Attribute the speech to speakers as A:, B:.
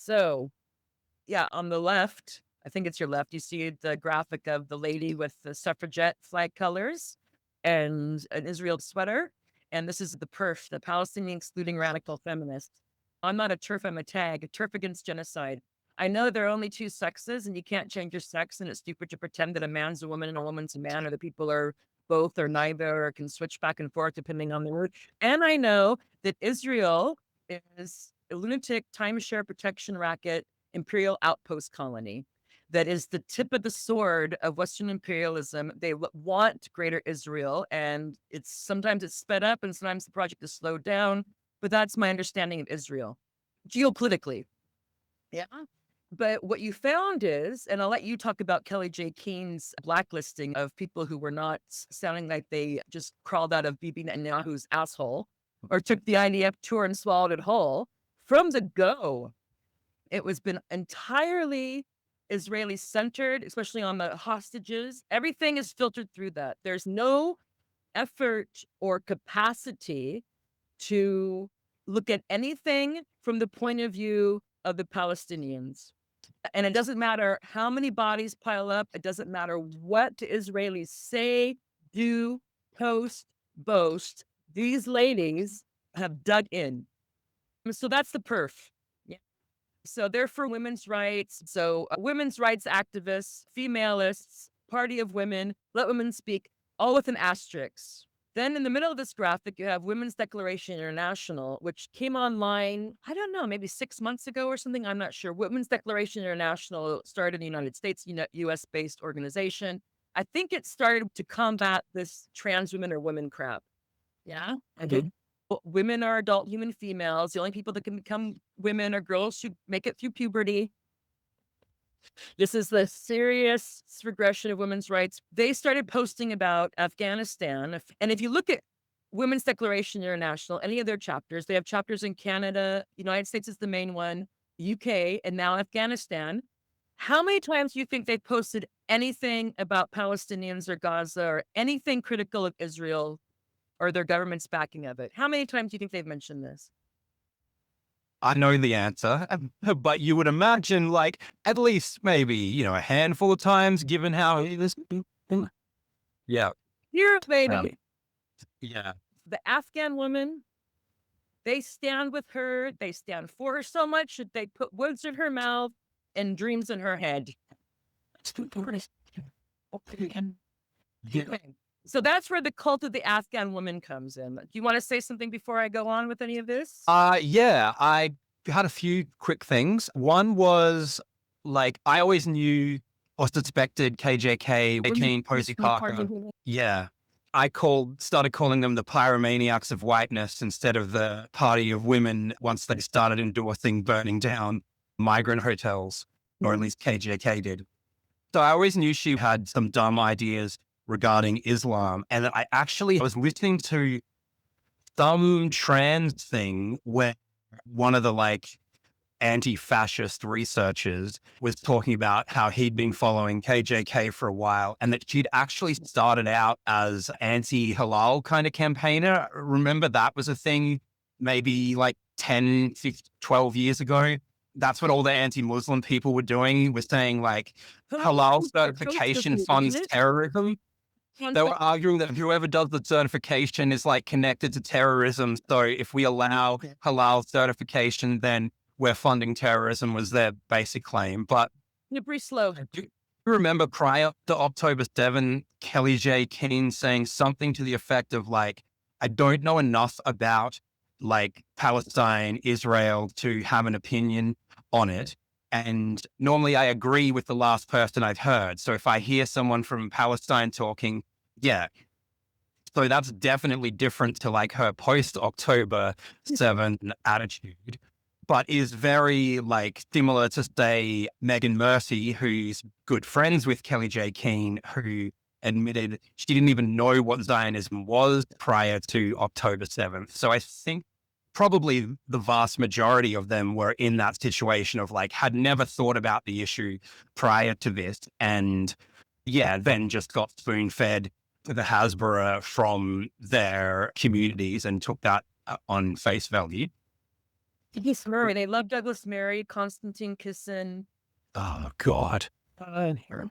A: So, yeah, on the left, I think it's your left, you see the graphic of the lady with the suffragette flag colors and an Israel sweater. And this is the PERF, the Palestinian Excluding Radical Feminists. I'm not a TERF, I'm a TAG, a TERF against genocide. I know there are only two sexes and you can't change your sex, and it's stupid to pretend that a man's a woman and a woman's a man, or that people are both or neither, or can switch back and forth depending on the word. And I know that Israel is a lunatic timeshare protection racket imperial outpost colony that is the tip of the sword of Western imperialism. They want greater Israel, and sometimes it's sped up and sometimes the project is slowed down. But that's my understanding of Israel geopolitically. Yeah. But what you found is, and I'll let you talk about Kelly J. Keene's blacklisting of people who were not sounding like they just crawled out of Bibi Netanyahu's asshole or took the IDF tour and swallowed it whole. From the go, it was been entirely Israeli centered, especially on the hostages. Everything is filtered through that. There's no effort or capacity to look at anything from the point of view of the Palestinians. And it doesn't matter how many bodies pile up. It doesn't matter what the Israelis say, do, post, boast. These ladies have dug in. So that's the perf. Yeah. So they're for women's rights. So women's rights activists, femalists, party of women, let women speak, all with an asterisk. Then in the middle of this graphic, you have Women's Declaration International, which came online, I don't know, maybe 6 months ago or something. I'm not sure. Women's Declaration International started in the United States, US-based organization. I think it started to combat this trans women or women crap. Yeah. Okay. Women are adult human females. The only people that can become women are girls who make it through puberty. This is the serious regression of women's rights. They started posting about Afghanistan. And if you look at Women's Declaration International, any of their chapters, they have chapters in Canada, United States is the main one, UK, and now Afghanistan. How many times do you think they've posted anything about Palestinians or Gaza or anything critical of Israel or their government's backing of it? How many times do you think they've mentioned this?
B: I know the answer, but you would imagine like at least maybe, a handful of times given how this. Yeah.
A: Here, lady,
B: Yeah.
A: the Afghan woman, they stand with her. They stand for her so much that they put words in her mouth and dreams in her head. Okay. So that's where the cult of the Afghan woman comes in. Do you want to say something before I go on with any of this?
B: Yeah, I had a few quick things. One was like, I always knew or suspected KJK, Keen, Posey Parker. Yeah. Started calling them the pyromaniacs of whiteness instead of the party of women once they started endorsing burning down migrant hotels, or at least KJK did. So I always knew she had some dumb ideas regarding Islam. And I was listening to some trans thing where one of the like anti-fascist researchers was talking about how he'd been following KJK for a while and that she'd actually started out as anti-halal kind of campaigner. Remember that was a thing maybe like 10, 15, 12 years ago. That's what all the anti-Muslim people were doing, was saying like halal certification funds terrorism. They were arguing that whoever does the certification is like connected to terrorism. So if we allow halal certification, then we're funding terrorism, was their basic claim. But
A: pretty slow.
B: do you remember prior to October 7, Kelly J. Keene saying something to the effect of like, I don't know enough about like Palestine, Israel to have an opinion on it. And normally I agree with the last person I've heard. So if I hear someone from Palestine talking, yeah. So that's definitely different to like her post-October 7 attitude, but is very like similar to say Megan Mercy, who's good friends with Kelly J. Keene, who admitted she didn't even know what Zionism was prior to October 7th. So I think probably the vast majority of them were in that situation of like, had never thought about the issue prior to this. And yeah, then just got spoon fed to the Hasbara from their communities and took that on face value.
A: Douglas Murray. They love Douglas Murray, Constantine Kissin.
B: Oh God.
A: Her